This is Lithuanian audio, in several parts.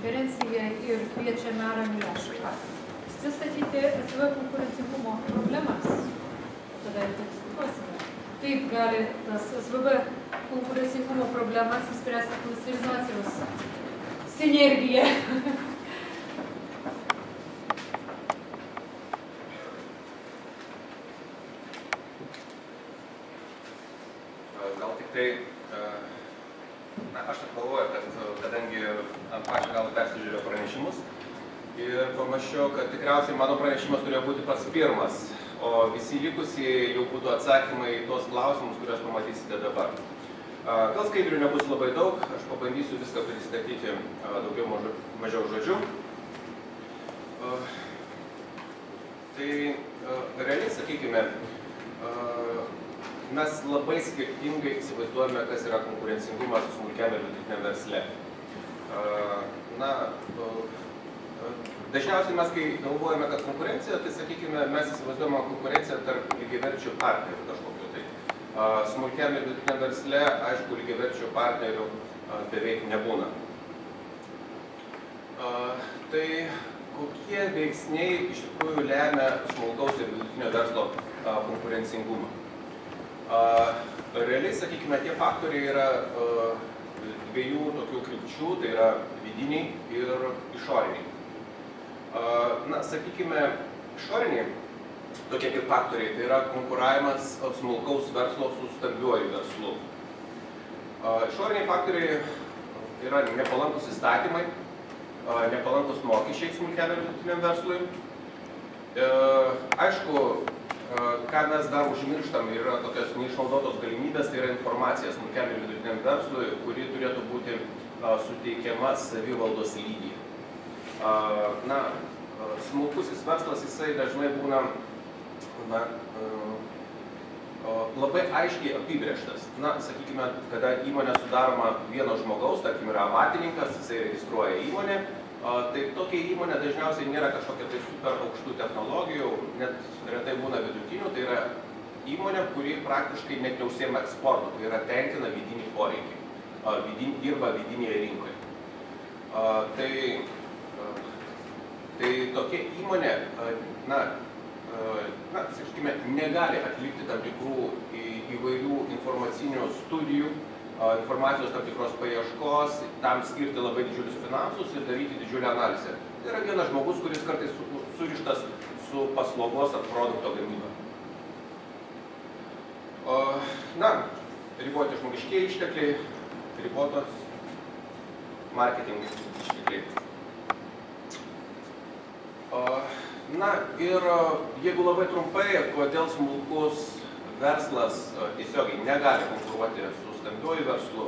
konferenciją ir kviečia merą Milašą pristatyti SV konkurencingumo problemas. Tada ir diskutuosime. Kaip gali tas SV konkurencingumo problemas įspręsti klasterizacijos sinergiją. Gal tik tai, aš taip galvoju, kad kadangi ant pačią galą persižiūrėjau pranešimus ir pamačiau, kad tikriausiai mano pranešimas turėjo būti pats pirmas, o visi likusieji jau būtų atsakymai į tos klausimus, kuriuos pamatysite dabar. Gal skaidrių nebus labai daug, aš pabandysiu viską pristatyti daugiau mažiau žodžių. Tai realiai, sakykime, mes labai skirtingai įsivaizduojame, kas yra konkurencingumas smulkiam ir vidutiniam versle. Dažniausiai mes, kai galvojame, kad konkurencija, tai sakykime, mes įsivaizduojame konkurenciją tarp lygiaverčių partnerių kažkokiu tai. Smulkiam ir vidutiniam versle, aišku, lygiaverčių partnerių beveik nebūna. Tai kokie veiksniai iš tikrųjų lemia smulkaus ir vidutinio verslo konkurencingumą? Realiai, sakykime, tie faktoriai yra dviejų tokių krypčių, tai yra vidiniai ir išoriniai. Sakykime, išoriniai tokie kaip faktoriai, tai yra konkuravimas smulkaus verslo su stambiuoju verslu. Išoriniai faktoriai yra nepalankus įstatymai, nepalankus mokesčiai smulkiam ir vidutiniam verslui. Aišku, ką mes dar užmirštam, yra tokios neišnaudotos galimybės, tai yra informacija smulkiam ir vidutiniam verslui, kuri turėtų būti suteikiama savivaldos lygyje. Smulkusis verslas, jisai dažnai būna labai aiškiai apibrėžtas. Sakykime, kada įmonė sudaroma vieno žmogaus, tarkim, yra amatininkas, jisai registruoja įmonę, tai tokia įmonė dažniausiai nėra kažkokia tai super aukštų technologijų, net retai būna vidutinių, tai yra įmonė, kuri praktiškai net neužsiema eksportu, tai yra tenkina vidinį poreikį, dirba vidinėje rinkoje. Tai tokia įmonė, sakykime, negali atlikti tam tikrų įvairių informacinių studijų, informacijos tam tikros paieškos, tam skirti labai didžiulius finansus ir daryti didžiulę analizę. Tai yra vienas žmogus, kuris kartais surištas su paslaugos ar produkto gamyba. Riboti žmogiškieji ištekliai, ribotos marketing ištekliai. Ir jeigu labai trumpai, kodėl smulkus verslas tiesiogiai negali konkuruoti su stambiuoju verslu,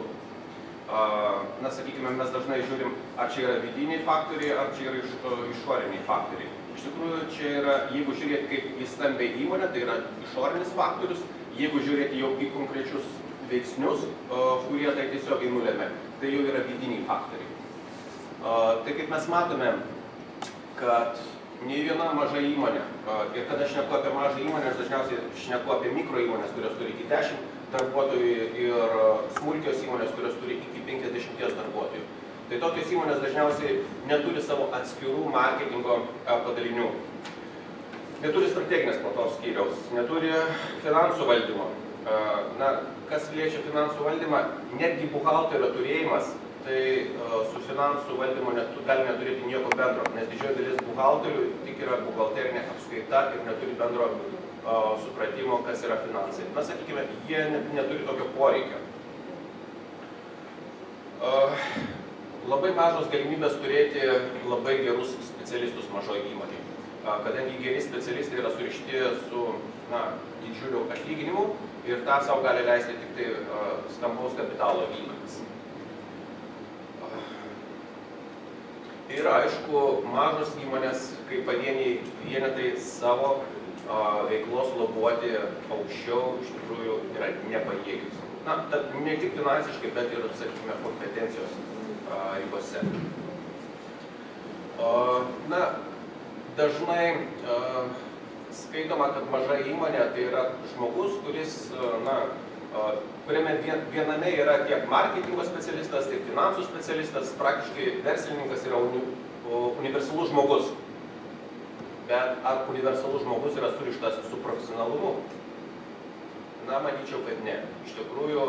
sakykime, mes dažnai žiūrim, ar čia yra vidiniai faktoriai, ar čia yra išoriniai faktoriai. Iš tikrųjų, čia yra, jeigu žiūrėti kaip į stambią įmonę, tai yra išorinis faktorius, jeigu žiūrėti jau į konkrečius veiksnius, kurie tai tiesiogiai nulėmė, tai jau yra vidiniai faktoriai. Tai kaip mes matome, kad nei viena maža įmonė, ir kada šneku apie mažą įmonę, aš dažniausiai šneku apie mikro įmonės, kurios turi iki 10 darbuotojų ir smulkios įmonės, kurios turi iki 50 darbuotojų. Tai tokios įmonės dažniausiai neturi savo atskirų marketingo padalinių. Neturi strateginės plėtros skyriaus, neturi finansų valdymo. Kas liečia finansų valdymą, netgi buhalterio turėjimas, tai su finansų valdymu gali neturėti nieko bendro, nes didžioji dalis buhalterių tik yra buhalterinė apskaita ir neturi bendro supratimo, kas yra finansai. Sakykime, jie neturi tokio poreikio. Labai mažos galimybės turėti labai gerus specialistus mažoje įmonėje, kadangi geri specialistai yra surišti su didžiuliu atlyginimu ir tą savo gali leisti tik tai stambaus kapitalo įmonės. Ir aišku, mažos įmonės, kaip pavieniai vienetai savo veiklos lobuoti aukščiau, iš tikrųjų yra nepajėgius. Ne tik finansiškai, bet ir, sakykime, kompetencijos ribose. Dažnai skaitoma, kad maža įmonė tai yra žmogus, kuris kuriame viename yra tiek marketingo specialistas, tiek finansų specialistas, praktiškai verslininkas yra universalus žmogus. Bet ar universalus žmogus yra surištas su profesionalumu? Na, manyčiau, kad ne. Iš tikrųjų,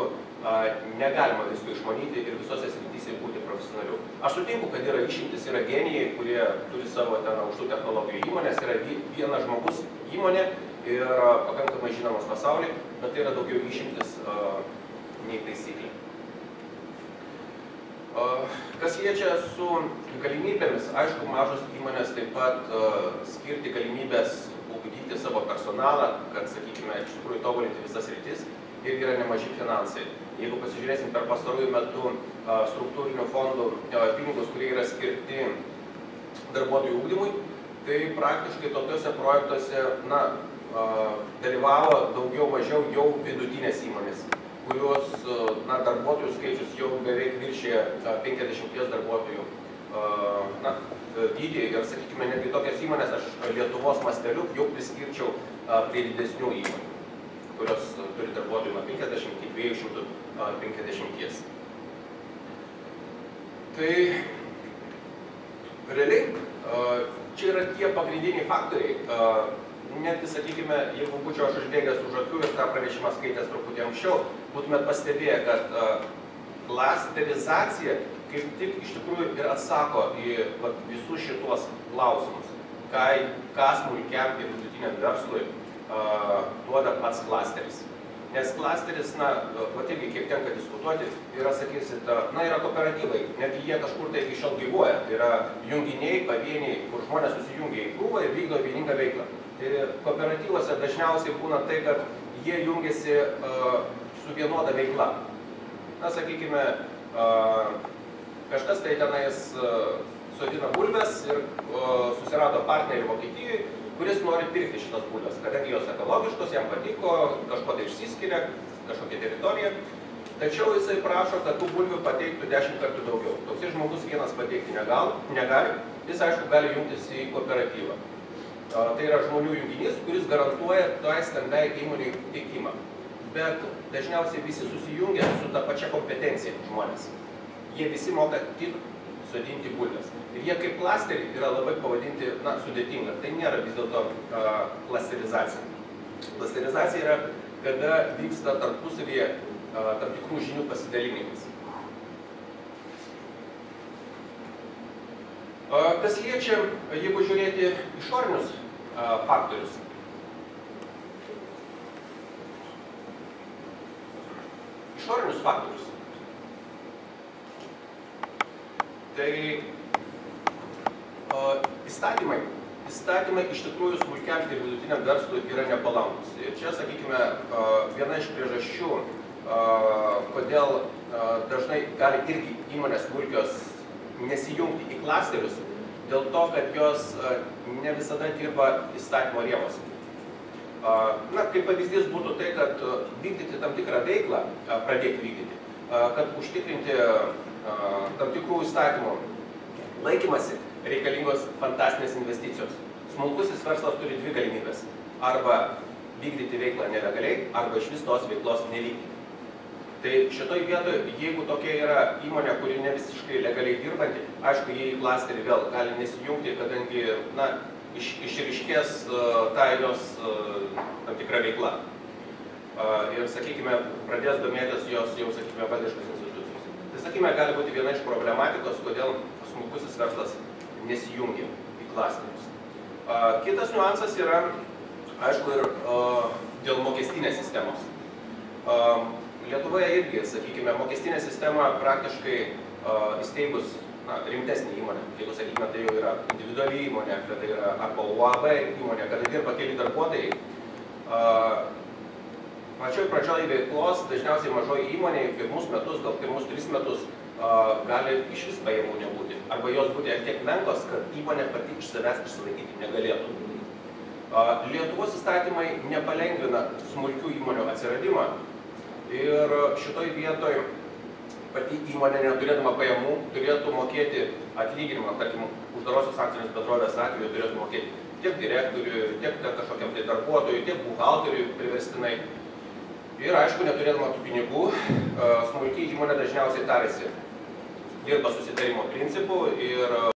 negalima visko išmanyti ir visose srityse būti profesionaliu. Aš sutinku, kad yra išimtis, yra genijai, kurie turi savo ten aukštų technologijų įmonės, yra vienas žmogus įmonė ir pakankamai žinomas pasaulyje, bet tai yra daugiau išimtis nei taisyklė. Kas liečia su galimybėmis, aišku, mažos įmonės taip pat skirti galimybės ugdyti savo personalą, kad, sakykime, iš tikrųjų tobulinti visas sritis ir yra nemaži finansai. Jeigu pasižiūrėsim per pastarųjų metų struktūrinių fondų pinigus, kurie yra skirti darbuotojų ugdymui, tai praktiškai tokiuose projektuose dalyvavo daugiau mažiau jau vidutinės įmonės, kurios darbuotojų skaičius jau beveik viršė 50 darbuotojų dydį ir, sakykime, netgi tokias įmonės aš Lietuvos masteliu jau priskirčiau prie didesnių įmonių, kurios turi darbuotojų nuo 50 iki 250. Tai realiai čia yra tie pagrindiniai faktoriai. Netgi, sakykime, jeigu būčiau aš užbėgęs už akių ir tą pranešimą skaitęs truputį anksčiau, būtumėt pastebėję, kad klasterizacija kaip tik iš tikrųjų ir atsako į visus šitos klausimus, ką smulkiam ir vidutiniam verslui duoda pats klasteris. Nes klasteris, irgi kiek tenka diskutuoti, yra, sakysit, yra kooperatyvai, netgi jie kažkur tai iki šiol gyvuoja. Tai yra junginiai, pavieniai, kur žmonės susijungia į krūvą ir vykdo vieningą veiklą. Tai kooperatyvuose dažniausiai būna tai, kad jie jungiasi su vienoda veikla. Na, sakykime, kažkas tai tenais sodina bulves ir susirado partnerį Vokietijoje, kuris nori pirkti šitas bulves, kadangi jos ekologiškos, jam patiko, kažko tai išsiskiria, kažkokia teritorija. Tačiau jisai prašo, kad tų bulvių pateiktų 10 kartų daugiau. Toks žmogus vienas pateikti negali, jis aišku gali jungtis į kooperatyvą. Tai yra žmonių junginys, kuris garantuoja tai stambiai įmoniai tiekimą. Bet dažniausiai visi susijungia su ta pačia kompetencija žmonės. Jie visi moka tik sodinti bulves. Ir jie kaip klasteriai yra labai pavadinti, sudėtinga. Tai nėra vis dėlto klasterizacija. Klasterizacija yra, kada vyksta tarpusavyje tam tikrų žinių pasidalinimas. Kas liečia, jeigu žiūrėti išorinius faktorius. Išorinius faktorius. Tai įstatymai iš tikrųjų smulkiam ir vidutiniam verslui yra nepalankus. Ir čia, sakykime, viena iš priežasčių, kodėl dažnai gali irgi įmonės smulkios nesijungti į klasterius, dėl to, kad jos ne visada dirba įstatymo rėmuose. Kaip pavyzdys būtų tai, kad vykdyti tam tikrą veiklą, pradėti vykdyti, kad užtikrinti tam tikrų įstatymų laikymasi reikalingos fantastinės investicijos. Smulkusis verslas turi dvi galimybės. Arba vykdyti veiklą nelegaliai, arba iš vis tos veiklos nevykdyti. Tai šitoj vietoje, jeigu tokia yra įmonė, kuri ne visiškai legaliai dirbanti, aišku, jie į klasterį vėl gali nesijungti, kadangi išryškės ta jos tam tikra veikla. Ir, sakykime, pradės domėtis jos jau, sakykime, valdiškos institucijos. Tai, sakykime, gali būti viena iš problematikos, kodėl smulkusis verslas nesijungia į klasterius. Kitas niuansas yra, aišku, ir dėl mokestinės sistemos. Lietuvoje irgi, sakykime, mokestinė sistema praktiškai įsteigus rimtesnį įmonę. Jeigu, sakykime, tai jau yra individuali įmonė, kad tai yra arba UAB įmonė, kada dirba keli darbuotojai. Pačioj pradžioj veiklos dažniausiai mažoji įmonė pirmus metus, gal pirmus 3 metus gali iš vis pajamų nebūti. Arba jos būti tiek menkos, kad įmonė pati iš savęs išsilaikyti negalėtų. Lietuvos įstatymai nepalengvina smulkių įmonių atsiradimą. Ir šitoj vietoj pati įmonė, neturėdama pajamų, turėtų mokėti atlyginimą, tarkim, uždarosios akcinės bendrovės atveju turėtų mokėti tiek direktoriui, tiek kažkokiam tai darbuotojui, tiek buhalteriui priverstinai. Ir aišku, neturėdama tų pinigų, smulki įmonė dažniausiai tariasi, dirba susitarimo principu ir